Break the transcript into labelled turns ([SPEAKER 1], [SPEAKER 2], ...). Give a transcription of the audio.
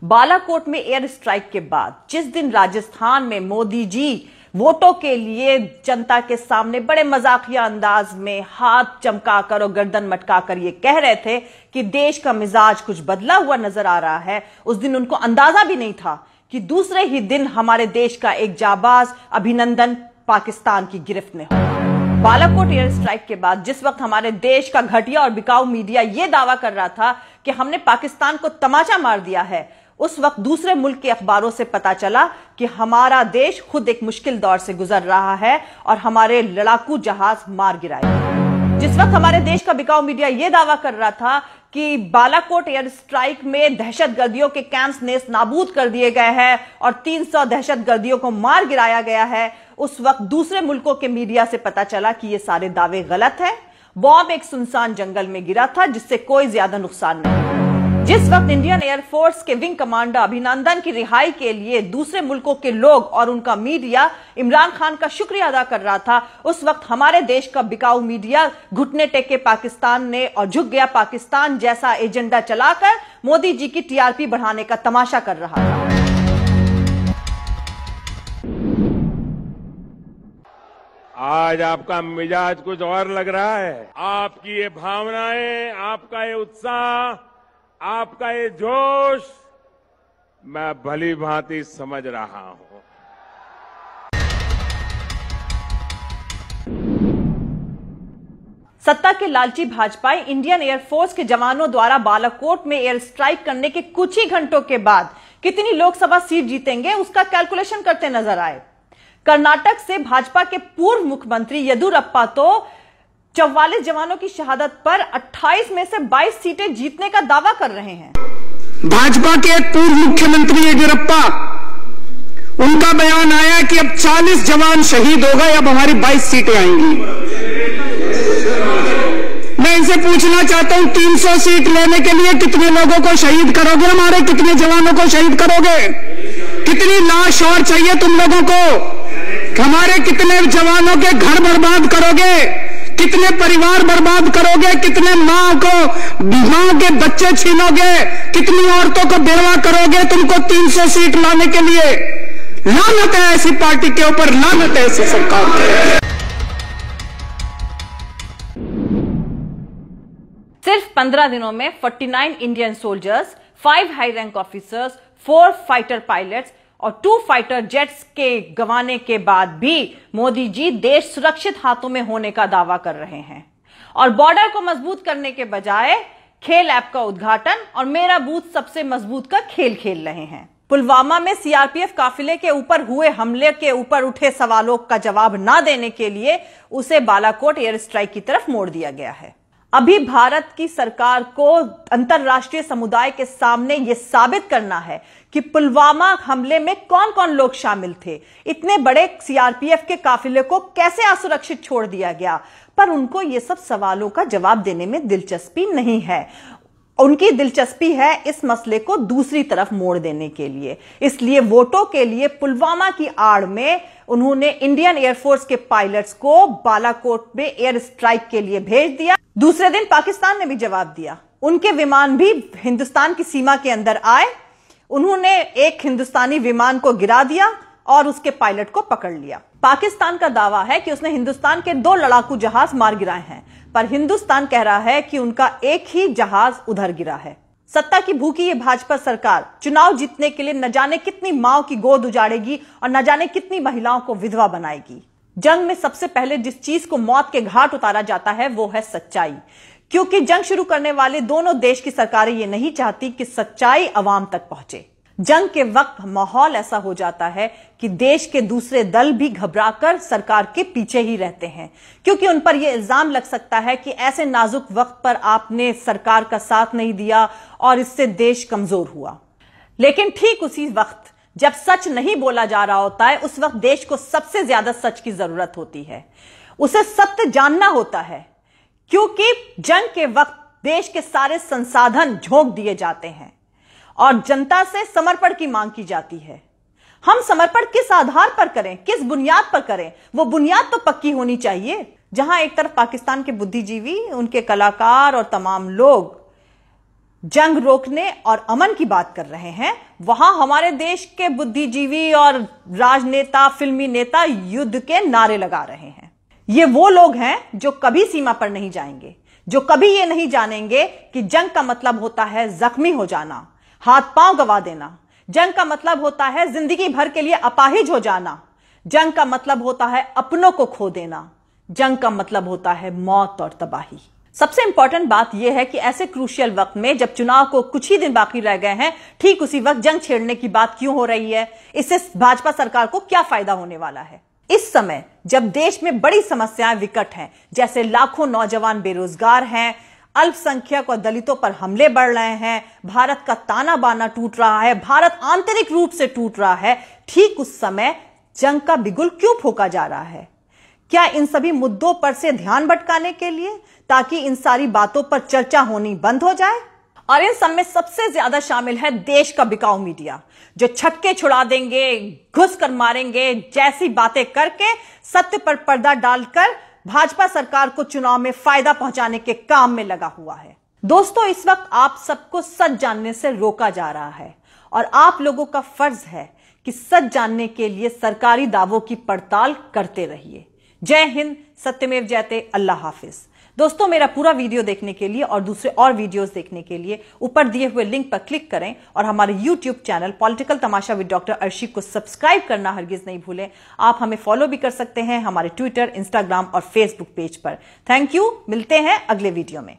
[SPEAKER 1] बालाकोट में air strike के बाद जिस दिन राजस्थान में मोदी जी वोटों के लिए जनता के सामने बड़े मजाकिया अंदाज में हाथ चमकाकर और गर्दन मटकाकर ये कह रहे थे कि देश का मिजाज कुछ बदला हुआ नजर आ रहा है, उस दिन उनको अंदाजा भी नहीं था कि दूसरे ही दिन हमारे देश का एक जाबाज अभिनंदन पाकिस्तान की गिरफ्त में हो। बालाकोट एयर स्ट्राइक के बाद जिस वक्त हमारे देश का घटिया और बिकाऊ मीडिया यह दावा कर रहा था कि हमने पाकिस्तान को तमाचा मार दिया है, उस वक्त दूसरे मुल्क के अखबारों से पता चला कि हमारा देश खुद एक मुश्किल दौर से गुजर रहा है और हमारे लड़ाकू जहाज मार गिराए। जिस वक्त हमारे देश का बिकाऊ मीडिया यह दावा कर रहा था कि बालाकोट एयर स्ट्राइक में दहशतगर्दियों के कैंप्स नेस्त नाबूद कर दिए गए हैं और 300 दहशतगर्दियों को मार गिराया गया है, उस वक्त दूसरे मुल्कों के मीडिया से पता चला कि ये सारे दावे गलत हैं। बॉम्ब एक सुनसान जंगल में गिरा था जिससे कोई ज्यादा नुकसान नहीं। जिस वक्त इंडियन एयरफोर्स के विंग कमांडर अभिनंदन की रिहाई के लिए दूसरे मुल्कों के लोग और उनका मीडिया इमरान खान का शुक्रिया अदा कर रहा था, उस वक्त हमारे देश का बिकाऊ मीडिया घुटने टेके पाकिस्तान ने और झुक गया पाकिस्तान जैसा एजेंडा चलाकर मोदी जी की टीआरपी बढ़ाने का तमाशा कर रहा था।
[SPEAKER 2] आज आपका मिजाज कुछ और लग रहा है। आपकी ये भावनाएं, आपका ये उत्साह, आपका ये जोश मैं भली भांति समझ रहा हूं।
[SPEAKER 1] सत्ता के लालची भाजपाई इंडियन एयरफोर्स के जवानों द्वारा बालाकोट में एयर स्ट्राइक करने के कुछ ही घंटों के बाद कितनी लोकसभा सीट जीतेंगे उसका कैलकुलेशन करते नजर आए। कर्नाटक से भाजपा के पूर्व मुख्यमंत्री येदियुरप्पा तो 44 जवानों की शहादत पर 28 में से 22 सीटें जीतने का दावा कर रहे हैं।
[SPEAKER 3] भाजपा के पूर्व मुख्यमंत्री येदियुरप्पा, उनका बयान आया कि अब 40 जवान शहीद हो गए, अब हमारी 22 सीटें आएंगी। मैं इनसे पूछना चाहता हूं, 300 सीट लेने के लिए कितने लोगों को शहीद करोगे? हमारे कितने जवानों को शहीद करोगे? कितनी लाश और चाहिए तुम लोगों को? हमारे कितने जवानों के घर बर्बाद करोगे? कितने परिवार बर्बाद करोगे? कितने मां के बच्चे छीनोगे? कितनी औरतों को बेवा करोगे तुमको 300 सीट लाने के लिए? लानत है ऐसी पार्टी के ऊपर, लानत है ऐसी सरकार के।
[SPEAKER 1] सिर्फ 15 दिनों में 49 Indian soldiers, 5 high rank officers, 4 fighter pilots और 2 फाइटर जेट्स के गंवाने के बाद भी मोदी जी देश सुरक्षित हाथों में होने का दावा कर रहे हैं और बॉर्डर को मजबूत करने के बजाय खेल ऐप का उद्घाटन और मेरा बूथ सबसे मजबूत का खेल खेल रहे हैं। पुलवामा में सीआरपीएफ काफिले के ऊपर हुए हमले के ऊपर उठे सवालों का जवाब ना देने के लिए उसे बालाकोट एयर स्ट्राइक की तरफ मोड़ दिया गया है। अभी भारत की सरकार को अंतर्राष्ट्रीय समुदाय के सामने यह साबित करना है कि पुलवामा हमले में कौन कौन लोग शामिल थे, इतने बड़े सीआरपीएफ के काफिले को कैसे असुरक्षित छोड़ दिया गया, पर उनको ये सब सवालों का जवाब देने में दिलचस्पी नहीं है। उनकी दिलचस्पी है इस मसले को दूसरी तरफ मोड़ देने के लिए। इसलिए वोटों के लिए पुलवामा की आड़ में उन्होंने इंडियन एयरफोर्स के पायलट्स को बालाकोट में एयर स्ट्राइक के लिए भेज दिया। दूसरे दिन पाकिस्तान ने भी जवाब दिया, उनके विमान भी हिंदुस्तान की सीमा के अंदर आए, उन्होंने एक हिंदुस्तानी विमान को गिरा दिया और उसके पायलट को पकड़ लिया। पाकिस्तान का दावा है कि उसने हिंदुस्तान के 2 लड़ाकू जहाज मार गिराए हैं, पर हिंदुस्तान कह रहा है कि उनका एक ही जहाज उधर गिरा है। सत्ता की भूखी ये भाजपा सरकार चुनाव जीतने के लिए न जाने कितनी माओ की गोद उजाड़ेगी और न जाने कितनी महिलाओं को विधवा बनाएगी। जंग में सबसे पहले जिस चीज को मौत के घाट उतारा जाता है वो है सच्चाई, क्योंकि जंग शुरू करने वाले दोनों देश की सरकारें ये नहीं चाहती कि सच्चाई अवाम तक पहुंचे। जंग के वक्त माहौल ऐसा हो जाता है कि देश के दूसरे दल भी घबराकर सरकार के पीछे ही रहते हैं, क्योंकि उन पर यह इल्जाम लग सकता है कि ऐसे नाजुक वक्त पर आपने सरकार का साथ नहीं दिया और इससे देश कमजोर हुआ। लेकिन ठीक उसी वक्त जब सच नहीं बोला जा रहा होता है, उस वक्त देश को सबसे ज्यादा सच की जरूरत होती है। उसे सत्य जानना होता है, क्योंकि जंग के वक्त देश के सारे संसाधन झोंक दिए जाते हैं और जनता से समर्पण की मांग की जाती है। हम समर्पण किस आधार पर करें, किस बुनियाद पर करें? वो बुनियाद तो पक्की होनी चाहिए। जहां एक तरफ पाकिस्तान के बुद्धिजीवी, उनके कलाकार और तमाम लोग जंग रोकने और अमन की बात कर रहे हैं, वहां हमारे देश के बुद्धिजीवी और राजनेता, फिल्मी नेता युद्ध के नारे लगा रहे हैं। ये वो लोग हैं जो कभी सीमा पर नहीं जाएंगे, जो कभी ये नहीं जानेंगे कि जंग का मतलब होता है जख्मी हो जाना, हाथ पांव गवा देना। जंग का मतलब होता है जिंदगी भर के लिए अपाहिज हो जाना। जंग का मतलब होता है अपनों को खो देना। जंग का मतलब होता है मौत और तबाही। सबसे इंपॉर्टेंट बात यह है कि ऐसे क्रूशियल वक्त में, जब चुनाव को कुछ ही दिन बाकी रह गए हैं, ठीक उसी वक्त जंग छेड़ने की बात क्यों हो रही है? इससे भाजपा सरकार को क्या फायदा होने वाला है? इस समय जब देश में बड़ी समस्याएं विकट हैं, जैसे लाखों नौजवान बेरोजगार हैं, अल्पसंख्यक और दलितों पर हमले बढ़ रहे हैं, भारत का ताना बाना टूट रहा है, भारत आंतरिक रूप से टूट रहा है, ठीक उस समय जंग का बिगुल क्यों फूंका जा रहा है? क्या इन सभी मुद्दों पर से ध्यान भटकाने के लिए, ताकि इन सारी बातों पर चर्चा होनी बंद हो जाए? और इन सब में सबसे ज्यादा शामिल है देश का बिकाऊ मीडिया, जो छक्के छुड़ा देंगे, घुस कर मारेंगे जैसी बातें करके सत्य पर पर्दा डालकर भाजपा सरकार को चुनाव में फायदा पहुंचाने के काम में लगा हुआ है। दोस्तों, इस वक्त आप सबको सच जानने से रोका जा रहा है और आप लोगों का फर्ज है कि सच जानने के लिए सरकारी दावों की पड़ताल करते रहिए। जय हिंद, सत्यमेव जयते, अल्लाह हाफिज। दोस्तों, मेरा पूरा वीडियो देखने के लिए और दूसरे और वीडियोस देखने के लिए ऊपर दिए हुए लिंक पर क्लिक करें और हमारे YouTube channel political Tamasha with doctor Arshi को सब्सक्राइब करना हरगिज नहीं भूलें। आप हमें फॉलो भी कर सकते हैं हमारे ट्विटर, इंस्टाग्राम और फेसबुक पेज पर। Thank you. मिलते हैं अगले वीडियो में।